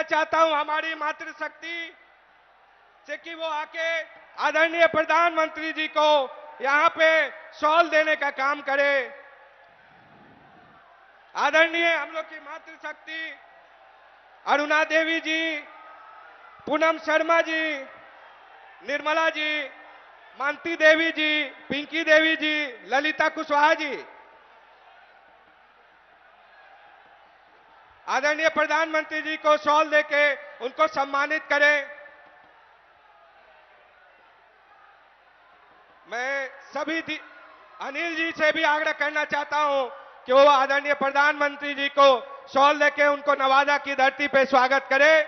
चाहता हूं हमारी मातृशक्ति से कि वो आके आदरणीय प्रधानमंत्री जी को यहां पे शॉल देने का काम करे। आदरणीय हम लोग की मातृशक्ति अरुणा देवी जी, पूनम शर्मा जी, निर्मला जी, मानती देवी जी, पिंकी देवी जी, ललिता कुशवाहा जी, आदरणीय प्रधानमंत्री जी को शॉल देके उनको सम्मानित करें। मैं सभी अनिल जी से भी आग्रह करना चाहता हूं कि वो आदरणीय प्रधानमंत्री जी को शॉल देके उनको नवादा की धरती पे स्वागत करें।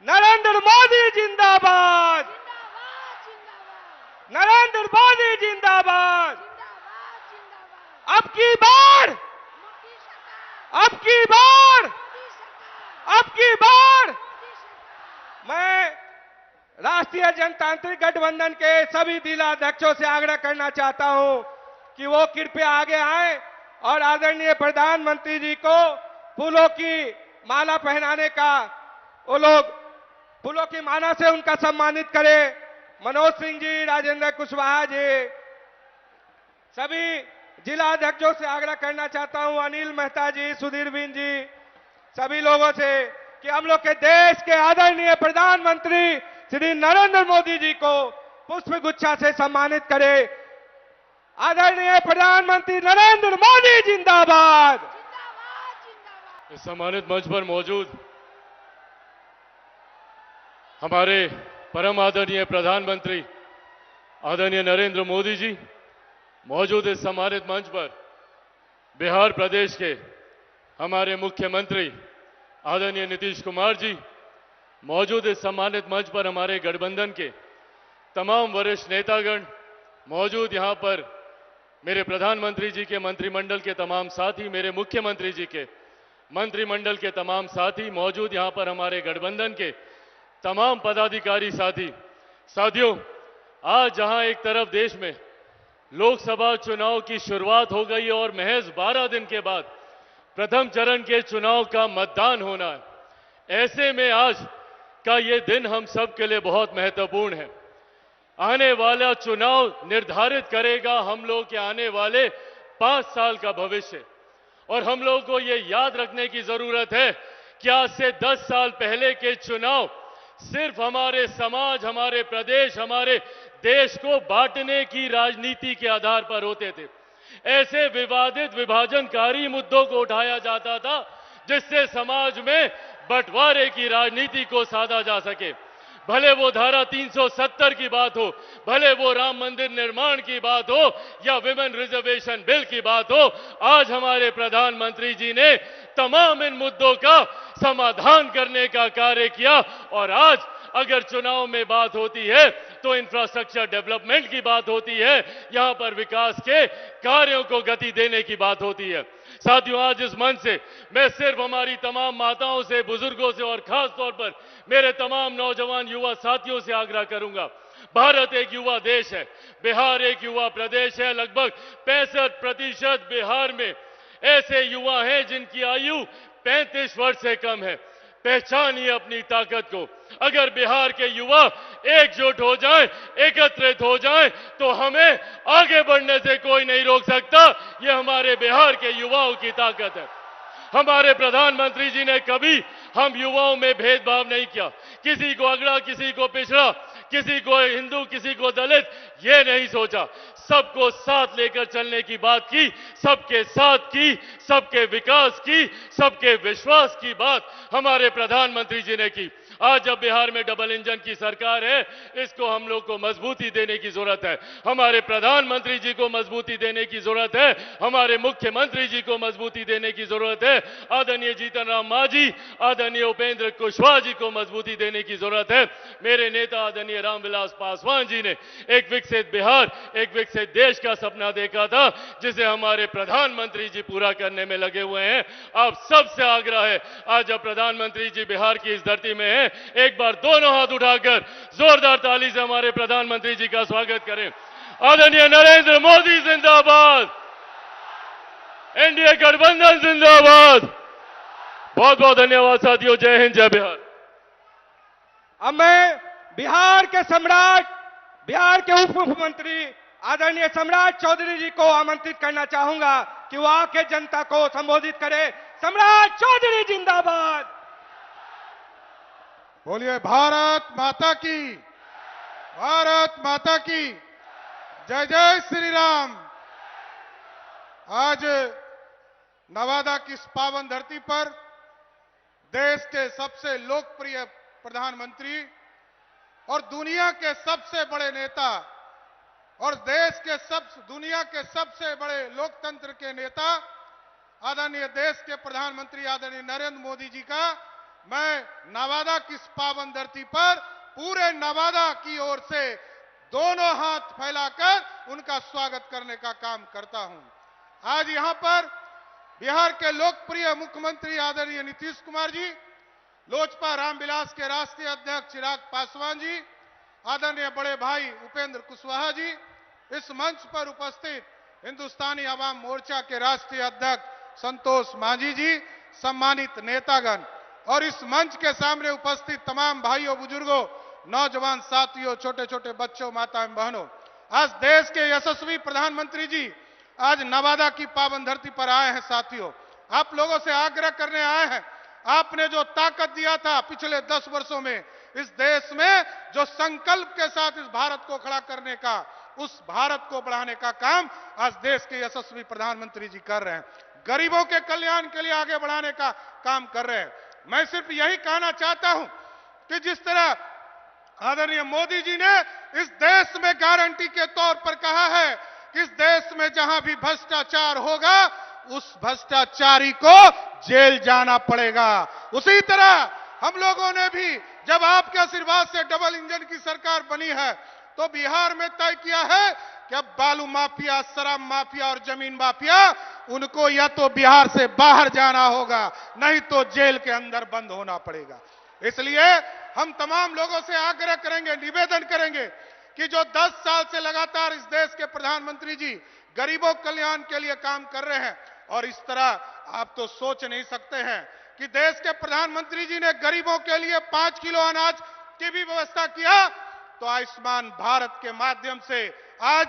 नरेंद्र मोदी जिंदाबाद, नरेंद्र मोदी जिंदाबाद। अब की बार, अब की बार, अब की बार मैं राष्ट्रीय जनतांत्रिक गठबंधन के सभी जिलाध्यक्षों से आग्रह करना चाहता हूं कि वो कृपया आगे आए और आदरणीय प्रधानमंत्री जी को फूलों की माला पहनाने का, वो लोग फूलों की माला से उनका सम्मानित करें। मनोज सिंह जी, राजेंद्र कुशवाहा जी, सभी जिलाध्यक्षों से आग्रह करना चाहता हूं, अनिल मेहता जी, सुधीर बिन जी, सभी लोगों से कि हम लोग के देश के आदरणीय प्रधानमंत्री श्री नरेंद्र मोदी जी को पुष्प गुच्छा से सम्मानित करें। आदरणीय प्रधानमंत्री नरेंद्र मोदी जिंदाबाद। इस सम्मानित मंच पर मौजूद हमारे परम आदरणीय प्रधानमंत्री आदरणीय नरेंद्र मोदी जी, मौजूद इस सम्मानित मंच पर बिहार प्रदेश के हमारे मुख्यमंत्री आदरणीय नीतीश कुमार जी, मौजूद इस सम्मानित मंच पर हमारे गठबंधन के तमाम वरिष्ठ नेतागण, मौजूद यहां पर मेरे प्रधानमंत्री जी के मंत्रिमंडल के तमाम साथी, मेरे मुख्यमंत्री जी के मंत्रिमंडल के तमाम साथी, मौजूद यहां पर हमारे गठबंधन के तमाम पदाधिकारी साथियों, आज जहां एक तरफ देश में लोकसभा चुनाव की शुरुआत हो गई और महज 12 दिन के बाद प्रथम चरण के चुनाव का मतदान होना है, ऐसे में आज का ये दिन हम सब के लिए बहुत महत्वपूर्ण है। आने वाला चुनाव निर्धारित करेगा हम लोग के आने वाले 5 साल का भविष्य, और हम लोग को ये याद रखने की जरूरत है कि आज से 10 साल पहले के चुनाव सिर्फ हमारे समाज, हमारे प्रदेश, हमारे देश को बांटने की राजनीति के आधार पर होते थे। ऐसे विवादित, विभाजनकारी मुद्दों को उठाया जाता था जिससे समाज में बंटवारे की राजनीति को साधा जा सके। भले वो धारा 370 की बात हो, भले वो राम मंदिर निर्माण की बात हो या विमेन रिजर्वेशन बिल की बात हो, आज हमारे प्रधानमंत्री जी ने तमाम इन मुद्दों का समाधान करने का कार्य किया। और आज अगर चुनाव में बात होती है तो इंफ्रास्ट्रक्चर डेवलपमेंट की बात होती है, यहां पर विकास के कार्यों को गति देने की बात होती है। साथियों, आज इस मंच से मैं सिर्फ हमारी तमाम माताओं से, बुजुर्गों से और खास तौर पर मेरे तमाम नौजवान युवा साथियों से आग्रह करूंगा। भारत एक युवा देश है, बिहार एक युवा प्रदेश है। लगभग 65% बिहार में ऐसे युवा हैं जिनकी आयु 35 वर्ष से कम है। पहचानिए अपनी ताकत को। अगर बिहार के युवा एकजुट हो जाएं, एकत्रित हो जाएं, तो हमें आगे बढ़ने से कोई नहीं रोक सकता। ये हमारे बिहार के युवाओं की ताकत है। हमारे प्रधानमंत्री जी ने कभी हम युवाओं में भेदभाव नहीं किया, किसी को अगड़ा, किसी को पिछड़ा, किसी को हिंदू, किसी को दलित, ये नहीं सोचा। सबको साथ लेकर चलने की बात की, सबके साथ की, सबके विकास की, सबके विश्वास की बात हमारे प्रधानमंत्री जी ने की। आज जब बिहार में डबल इंजन की सरकार है, इसको हम लोग को मजबूती देने की जरूरत है। हमारे प्रधानमंत्री जी को मजबूती देने की जरूरत है, हमारे मुख्यमंत्री जी को मजबूती देने की जरूरत है, आदरणीय जीतन राम मांझी, आदरणीय उपेंद्र कुशवाहा जी को मजबूती देने की जरूरत है। मेरे नेता आदरणीय रामविलास पासवान जी ने एक विकसित बिहार, एक विकसित देश का सपना देखा था, जिसे हमारे प्रधानमंत्री जी पूरा करने में लगे हुए हैं। आप सबसे आग्रह है, आज जब प्रधानमंत्री जी बिहार की इस धरती में है, एक बार दोनों हाथ उठाकर जोरदार ताली से हमारे प्रधानमंत्री जी का स्वागत करें। आदरणीय नरेंद्र मोदी जिंदाबाद, एनडीए गठबंधन जिंदाबाद, बहुत बहुत धन्यवाद साथियों। जय हिंद, जय बिहार। अब मैं बिहार के सम्राट, बिहार के उप मुख्यमंत्री आदरणीय सम्राट चौधरी जी को आमंत्रित करना चाहूंगा कि वो आके जनता को संबोधित करे। सम्राट चौधरी जिंदाबाद। बोलिए भारत माता की, भारत माता की जय। जय श्री राम। आज नवादा की इस पावन धरती पर देश के सबसे लोकप्रिय प्रधानमंत्री और दुनिया के सबसे बड़े नेता और दुनिया के सबसे बड़े लोकतंत्र के नेता आदरणीय देश के प्रधानमंत्री आदरणीय नरेंद्र मोदी जी का मैं नवादा की इस पावन धरती पर पूरे नवादा की ओर से दोनों हाथ फैलाकर उनका स्वागत करने का काम करता हूं। आज यहां पर बिहार के लोकप्रिय मुख्यमंत्री आदरणीय नीतीश कुमार जी, लोजपा रामविलास के राष्ट्रीय अध्यक्ष चिराग पासवान जी, आदरणीय बड़े भाई उपेंद्र कुशवाहा जी, इस मंच पर उपस्थित हिंदुस्तानी आवाम मोर्चा के राष्ट्रीय अध्यक्ष संतोष मांझी जी, सम्मानित नेतागण और इस मंच के सामने उपस्थित तमाम भाइयों, बुजुर्गों, नौजवान साथियों, छोटे छोटे बच्चों, माताएं, बहनों, आज देश के यशस्वी प्रधानमंत्री जी आज नवादा की पावन धरती पर आए हैं। साथियों, आप लोगों से आग्रह करने आए हैं, आपने जो ताकत दिया था पिछले 10 वर्षों में इस देश में, जो संकल्प के साथ इस भारत को खड़ा करने का, उस भारत को बढ़ाने का काम आज देश के यशस्वी प्रधानमंत्री जी कर रहे हैं। गरीबों के कल्याण के लिए आगे बढ़ाने का काम कर रहे हैं। मैं सिर्फ यही कहना चाहता हूं कि जिस तरह आदरणीय मोदी जी ने इस देश में गारंटी के तौर पर कहा है कि इस देश में जहां भी भ्रष्टाचार होगा उस भ्रष्टाचारी को जेल जाना पड़ेगा, उसी तरह हम लोगों ने भी जब आपके आशीर्वाद से डबल इंजन की सरकार बनी है तो बिहार में तय किया है कि अब बालू माफिया, शराब माफिया और जमीन माफिया, उनको या तो बिहार से बाहर जाना होगा, नहीं तो जेल के अंदर बंद होना पड़ेगा। इसलिए हम तमाम लोगों से आग्रह करेंगे, निवेदन करेंगे कि जो 10 साल से लगातार इस देश के प्रधानमंत्री जी गरीबों कल्याण के लिए काम कर रहे हैं, और इस तरह आप तो सोच नहीं सकते हैं कि देश के प्रधानमंत्री जी ने गरीबों के लिए 5 किलो अनाज की भी व्यवस्था किया, तो आयुष्मान भारत के माध्यम से आज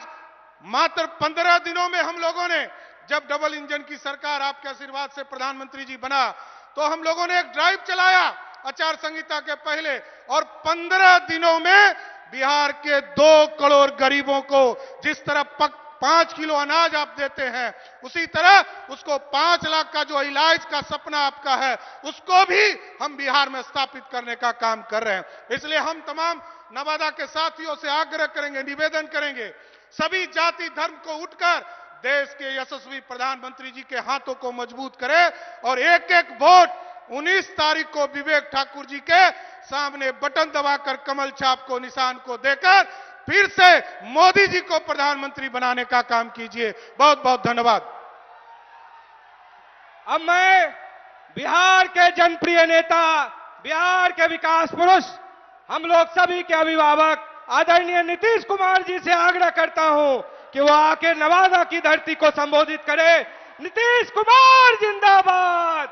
मात्र 15 दिनों में हम लोगों ने, जब डबल इंजन की सरकार आपके आशीर्वाद से प्रधानमंत्री जी बना, तो हम लोगों ने एक ड्राइव चलाया आचार संहिता के पहले, और 15 दिनों में बिहार के 2 करोड़ गरीबों को जिस तरह 5 किलो अनाज आप देते हैं, उसी तरह उसको 5 लाख का जो इलाज का सपना आपका है, उसको भी हम बिहार में स्थापित करने का काम कर रहे हैं। इसलिए हम तमाम नवादा के साथियों से आग्रह करेंगे, निवेदन करेंगे, सभी जाति धर्म को उठकर देश के यशस्वी प्रधानमंत्री जी के हाथों को मजबूत करें और एक एक वोट 19 तारीख को विवेक ठाकुर जी के सामने बटन दबाकर कमल छाप को, निशान को देकर फिर से मोदी जी को प्रधानमंत्री बनाने का काम कीजिए। बहुत बहुत धन्यवाद। अब मैं बिहार के जनप्रिय नेता, बिहार के विकास पुरुष, हम लोग सभी के अभिभावक आदरणीय नीतीश कुमार जी से आग्रह करता हूं कि वो आके नवादा की धरती को संबोधित करे। नीतीश कुमार जिंदाबाद।